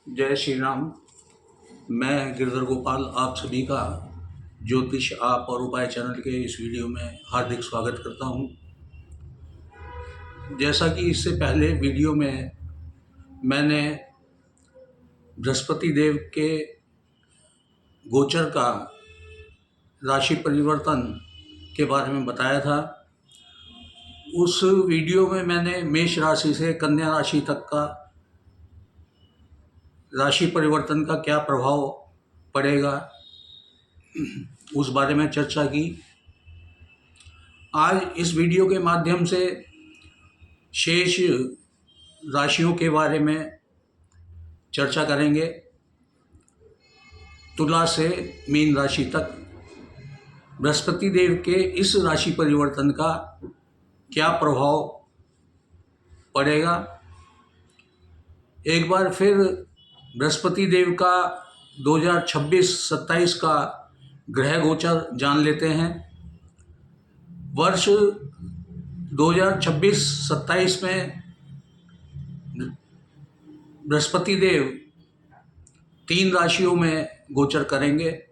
जय श्री राम। मैं गिरधर गोपाल आप सभी का ज्योतिष आप और उपाय चैनल के इस वीडियो में हार्दिक स्वागत करता हूं। जैसा कि इससे पहले वीडियो में मैंने बृहस्पति देव के गोचर का राशि परिवर्तन के बारे में बताया था, उस वीडियो में मैंने मेष राशि से कन्या राशि तक का राशि परिवर्तन का क्या प्रभाव पड़ेगा उस बारे में चर्चा की। आज इस वीडियो के माध्यम से शेष राशियों के बारे में चर्चा करेंगे। तुला से मीन राशि तक बृहस्पति देव के इस राशि परिवर्तन का क्या प्रभाव पड़ेगा। एक बार फिर बृहस्पति देव का 2026-27 का ग्रह गोचर जान लेते हैं। वर्ष 2026-27 में बृहस्पति देव 3 राशियों में गोचर करेंगे,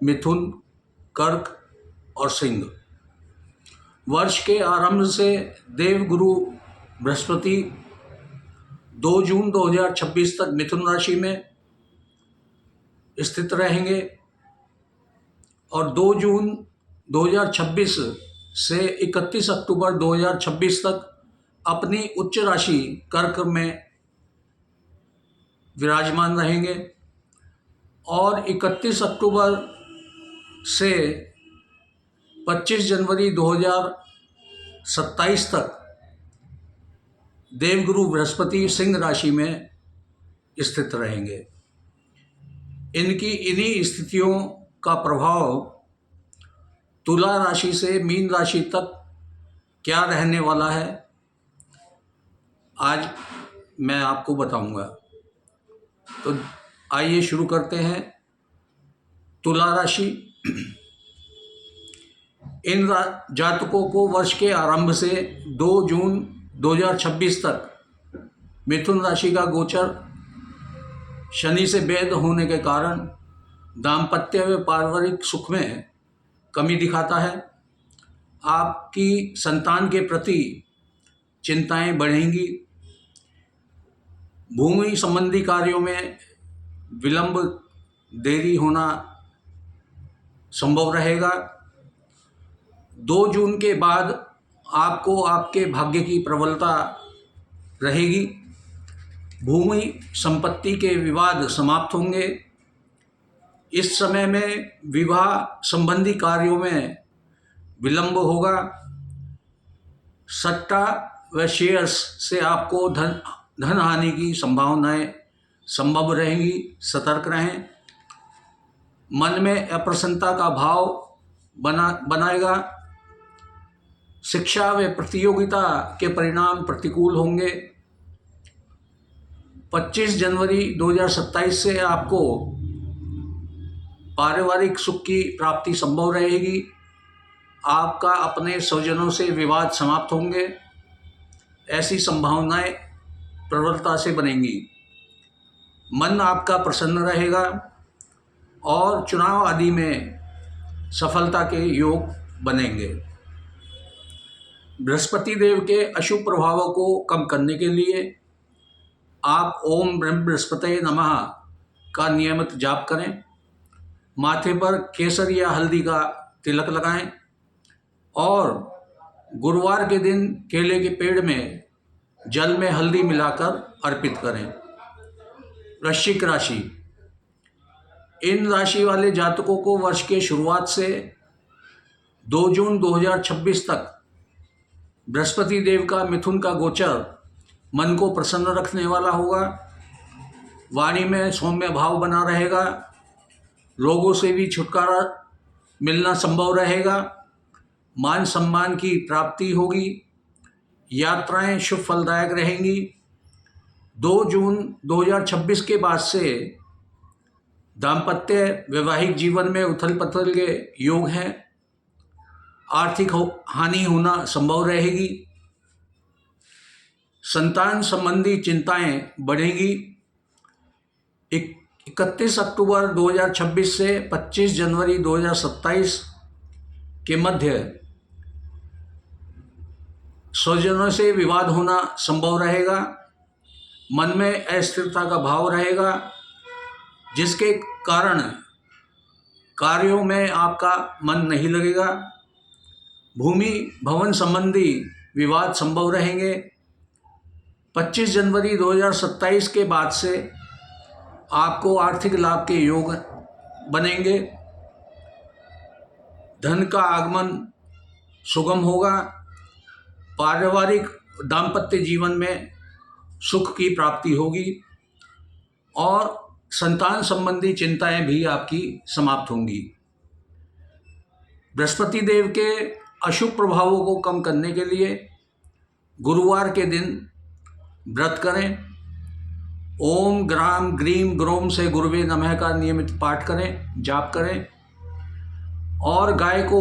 मिथुन, कर्क और सिंह। वर्ष के आरंभ से देवगुरु बृहस्पति 2 जून 2026 तक मिथुन राशि में स्थित रहेंगे और 2 जून 2026 से 31 अक्टूबर 2026 तक अपनी उच्च राशि कर्क में विराजमान रहेंगे और 31 अक्टूबर से 25 जनवरी 2027 तक देवगुरु बृहस्पति सिंह राशि में स्थित रहेंगे। इनकी इन्हीं स्थितियों का प्रभाव तुला राशि से मीन राशि तक क्या रहने वाला है, आज मैं आपको बताऊंगा। तो आइए शुरू करते हैं। तुला राशि, इन जातकों को वर्ष के आरंभ से 2 जून 2026 तक मिथुन राशि का गोचर शनि से भेद होने के कारण दाम्पत्य व पारिवारिक सुख में कमी दिखाता है। आपकी संतान के प्रति चिंताएं बढ़ेंगी। भूमि संबंधी कार्यों में विलंब, देरी होना संभव रहेगा। 2 जून के बाद आपको आपके भाग्य की प्रबलता रहेगी। भूमि संपत्ति के विवाद समाप्त होंगे। इस समय में विवाह संबंधी कार्यों में विलंब होगा। सट्टा व शेयर्स से आपको धन हानि की संभावनाएं संभव रहेंगी, सतर्क रहें। मन में अप्रसन्नता का भाव बनाएगा। शिक्षा व प्रतियोगिता के परिणाम प्रतिकूल होंगे। 25 जनवरी 2027 से आपको पारिवारिक सुख की प्राप्ति संभव रहेगी। आपका अपने स्वजनों से विवाद समाप्त होंगे, ऐसी संभावनाएं प्रबलता से बनेंगी। मन आपका प्रसन्न रहेगा और चुनाव आदि में सफलता के योग बनेंगे। बृहस्पति देव के अशुभ प्रभावों को कम करने के लिए आप ओम ब्रह्म बृहस्पतये नमः का नियमित जाप करें। माथे पर केसर या हल्दी का तिलक लगाएं और गुरुवार के दिन केले के पेड़ में जल में हल्दी मिलाकर अर्पित करें। वृश्चिक राशि, इन राशि वाले जातकों को वर्ष के शुरुआत से 2 जून 2026 तक बृहस्पति देव का मिथुन का गोचर मन को प्रसन्न रखने वाला होगा। वाणी में सौम्य भाव बना रहेगा। रोगों से भी छुटकारा मिलना संभव रहेगा। मान सम्मान की प्राप्ति होगी। यात्राएं शुभ फलदायक रहेंगी। 2 जून 2026 के बाद से दाम्पत्य वैवाहिक जीवन में उथल पुथल के योग हैं। आर्थिक हानि होना संभव रहेगी। संतान संबंधी चिंताएं बढ़ेंगी। 31 अक्टूबर 2026 से 25 जनवरी 2027 के मध्य स्वजनों से विवाद होना संभव रहेगा। मन में अस्थिरता का भाव रहेगा, जिसके कारण कार्यों में आपका मन नहीं लगेगा। भूमि भवन संबंधी विवाद संभव रहेंगे। 25 जनवरी 2027 के बाद से आपको आर्थिक लाभ के योग बनेंगे। धन का आगमन सुगम होगा। पारिवारिक दाम्पत्य जीवन में सुख की प्राप्ति होगी और संतान संबंधी चिंताएं भी आपकी समाप्त होंगी। बृहस्पति देव के अशुभ प्रभावों को कम करने के लिए गुरुवार के दिन व्रत करें। ओम ग्राम ग्रीम ग्रोम से गुरुवे नमः का नियमित पाठ करें, जाप करें और गाय को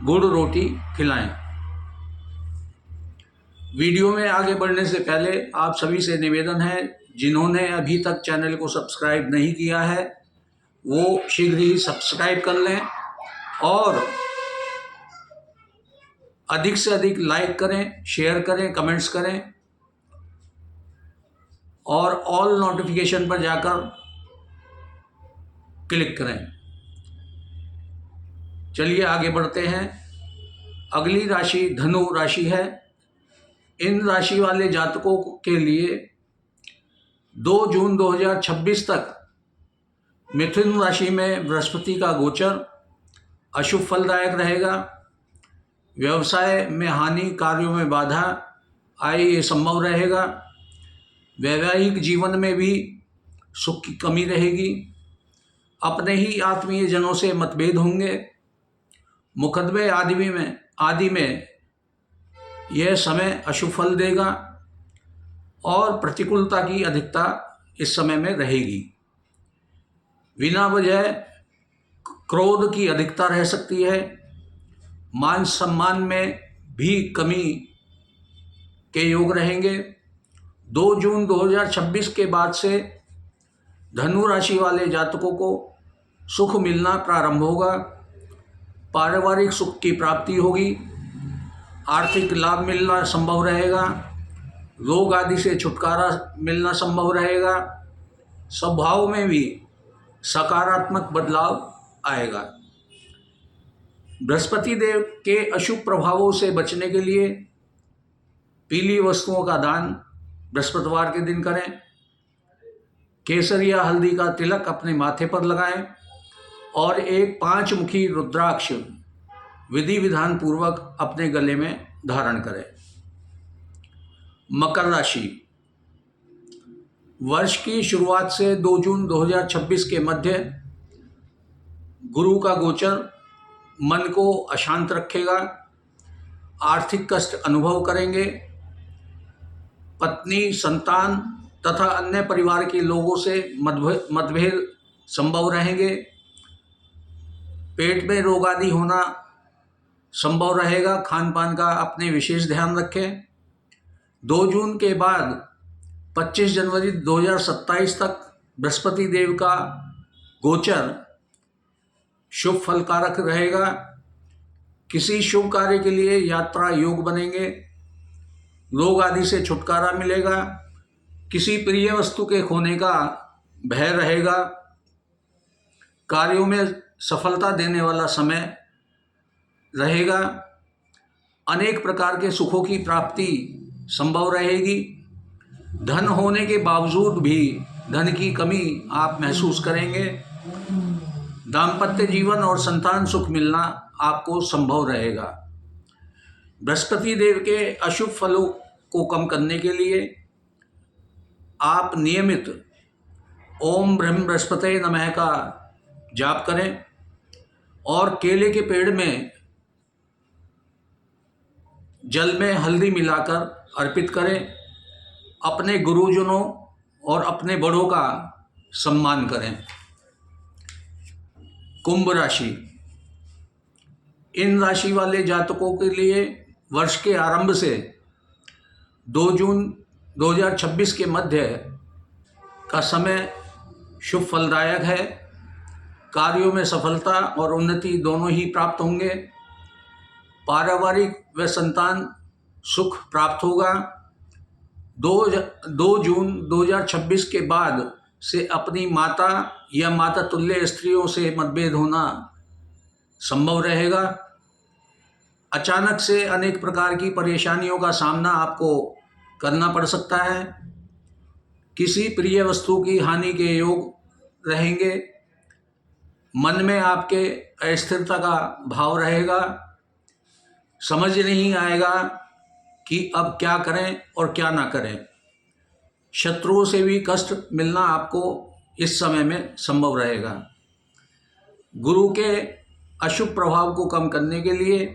गुड़ रोटी खिलाएं। वीडियो में आगे बढ़ने से पहले आप सभी से निवेदन है, जिन्होंने अभी तक चैनल को सब्सक्राइब नहीं किया है वो शीघ्र ही सब्सक्राइब कर लें और अधिक से अधिक लाइक करें, शेयर करें, कमेंट्स करें और ऑल नोटिफिकेशन पर जाकर क्लिक करें। चलिए आगे बढ़ते हैं। अगली राशि धनु राशि है। इन राशि वाले जातकों के लिए 2 जून 2026 तक मिथुन राशि में बृहस्पति का गोचर अशुभ फलदायक रहेगा। व्यवसाय में हानि, कार्यों में बाधा आए ये संभव रहेगा। वैवाहिक जीवन में भी सुख की कमी रहेगी। अपने ही आत्मीय जनों से मतभेद होंगे। मुकदमे आदि में यह समय अशुभ फल देगा और प्रतिकूलता की अधिकता इस समय में रहेगी। बिना वजह क्रोध की अधिकता रह सकती है। मान सम्मान में भी कमी के योग रहेंगे। 2 जून 2026 के बाद से धनु राशि वाले जातकों को सुख मिलना प्रारंभ होगा। पारिवारिक सुख की प्राप्ति होगी। आर्थिक लाभ मिलना संभव रहेगा। रोग आदि से छुटकारा मिलना संभव रहेगा। स्वभाव में भी सकारात्मक बदलाव आएगा। बृहस्पति देव के अशुभ प्रभावों से बचने के लिए पीली वस्तुओं का दान बृहस्पतिवार के दिन करें। केसर या हल्दी का तिलक अपने माथे पर लगाएं और एक 5 मुखी रुद्राक्ष विधि विधान पूर्वक अपने गले में धारण करें। मकर राशि। वर्ष की शुरुआत से 2 जून 2026 के मध्य गुरु का गोचर मन को अशांत रखेगा। आर्थिक कष्ट अनुभव करेंगे। पत्नी, संतान तथा अन्य परिवार के लोगों से मतभेद संभव रहेंगे। पेट में रोग आदि होना संभव रहेगा। खान पान का अपने विशेष ध्यान रखें। 2 जून के बाद 25 जनवरी 2027 तक बृहस्पति देव का गोचर शुभ फलकारक रहेगा। किसी शुभ कार्य के लिए यात्रा योग बनेंगे। रोग आदि से छुटकारा मिलेगा। किसी प्रिय वस्तु के खोने का भय रहेगा। कार्यों में सफलता देने वाला समय रहेगा। अनेक प्रकार के सुखों की प्राप्ति संभव रहेगी। धन होने के बावजूद भी धन की कमी आप महसूस करेंगे। दाम्पत्य जीवन और संतान सुख मिलना आपको संभव रहेगा। बृहस्पति देव के अशुभ फलों को कम करने के लिए आप नियमित ओम ब्रह्म बृहस्पते नमः का जाप करें और केले के पेड़ में जल में हल्दी मिलाकर अर्पित करें। अपने गुरुजनों और अपने बड़ों का सम्मान करें। कुंभ राशि। इन राशि वाले जातकों के लिए वर्ष के आरंभ से 2 जून 2026 के मध्य का समय शुभ फलदायक है। कार्यों में सफलता और उन्नति दोनों ही प्राप्त होंगे। पारिवारिक व संतान सुख प्राप्त होगा। 2 जून 2026 के बाद से अपनी माता या माता तुल्य स्त्रियों से मतभेद होना संभव रहेगा। अचानक से अनेक प्रकार की परेशानियों का सामना आपको करना पड़ सकता है। किसी प्रिय वस्तु की हानि के योग रहेंगे। मन में आपके अस्थिरता का भाव रहेगा। समझ नहीं आएगा कि अब क्या करें और क्या ना करें। शत्रुओं से भी कष्ट मिलना आपको इस समय में संभव रहेगा। गुरु के अशुभ प्रभाव को कम करने के लिए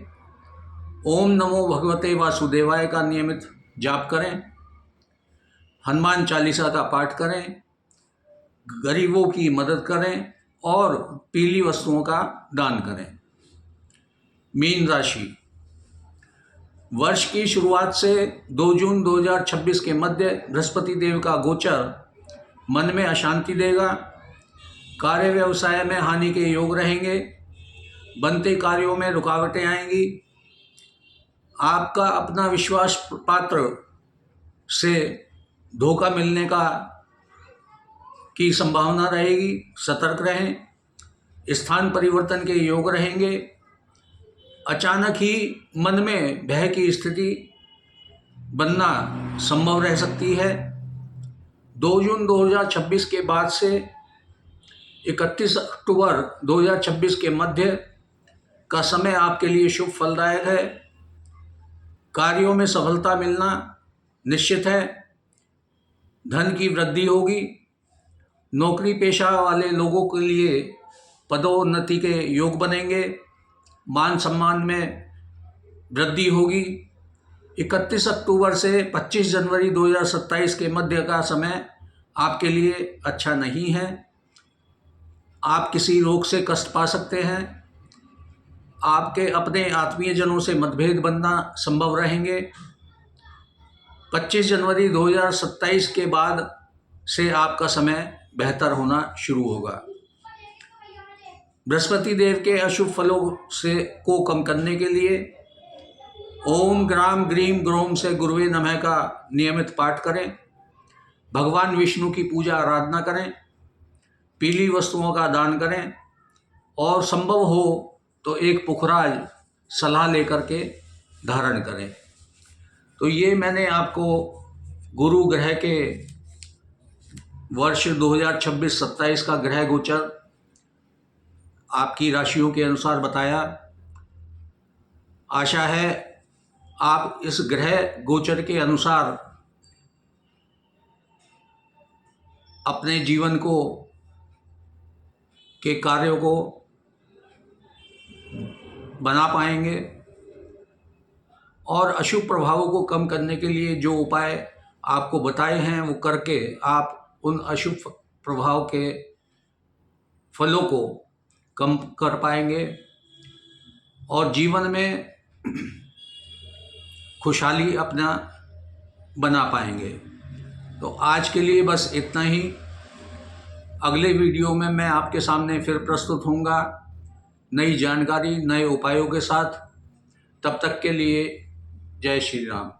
ओम नमो भगवते वासुदेवाय का नियमित जाप करें। हनुमान चालीसा का पाठ करें। गरीबों की मदद करें और पीली वस्तुओं का दान करें। मीन राशि, वर्ष की शुरुआत से 2 जून 2026 के मध्य बृहस्पति देव का गोचर मन में अशांति देगा। कार्य व्यवसाय में हानि के योग रहेंगे। बनते कार्यों में रुकावटें आएंगी। आपका अपना विश्वास पात्र से धोखा मिलने की संभावना रहेगी। सतर्क रहें। स्थान परिवर्तन के योग रहेंगे। अचानक ही मन में भय की स्थिति बनना संभव रह सकती है। 2 जून 2026 के बाद से 31 अक्टूबर 2026 के मध्य का समय आपके लिए शुभ फलदायक है। कार्यों में सफलता मिलना निश्चित है। धन की वृद्धि होगी। नौकरी पेशा वाले लोगों के लिए पदोन्नति के योग बनेंगे। मान सम्मान में वृद्धि होगी। 31 अक्टूबर से 25 जनवरी 2027 के मध्य का समय आपके लिए अच्छा नहीं है। आप किसी रोग से कष्ट पा सकते हैं। आपके अपने आत्मीयजनों से मतभेद बनना संभव रहेंगे। 25 जनवरी 2027 के बाद से आपका समय बेहतर होना शुरू होगा। बृहस्पति देव के अशुभ फलों को कम करने के लिए ओम ग्राम ग्रीम ग्रोम से गुरुवे नमः का नियमित पाठ करें। भगवान विष्णु की पूजा आराधना करें। पीली वस्तुओं का दान करें और संभव हो तो एक पुखराज सलाह लेकर के धारण करें। तो ये मैंने आपको गुरु ग्रह के वर्ष 2026-27 का ग्रह गोचर आपकी राशियों के अनुसार बताया। आशा है आप इस ग्रह गोचर के अनुसार अपने जीवन के कार्यों को बना पाएंगे और अशुभ प्रभावों को कम करने के लिए जो उपाय आपको बताए हैं वो करके आप उन अशुभ प्रभाव के फलों को कम कर पाएंगे और जीवन में खुशहाली अपना बना पाएंगे। तो आज के लिए बस इतना ही। अगले वीडियो में मैं आपके सामने फिर प्रस्तुत होऊंगा नई जानकारी, नए उपायों के साथ। तब तक के लिए जय श्री राम।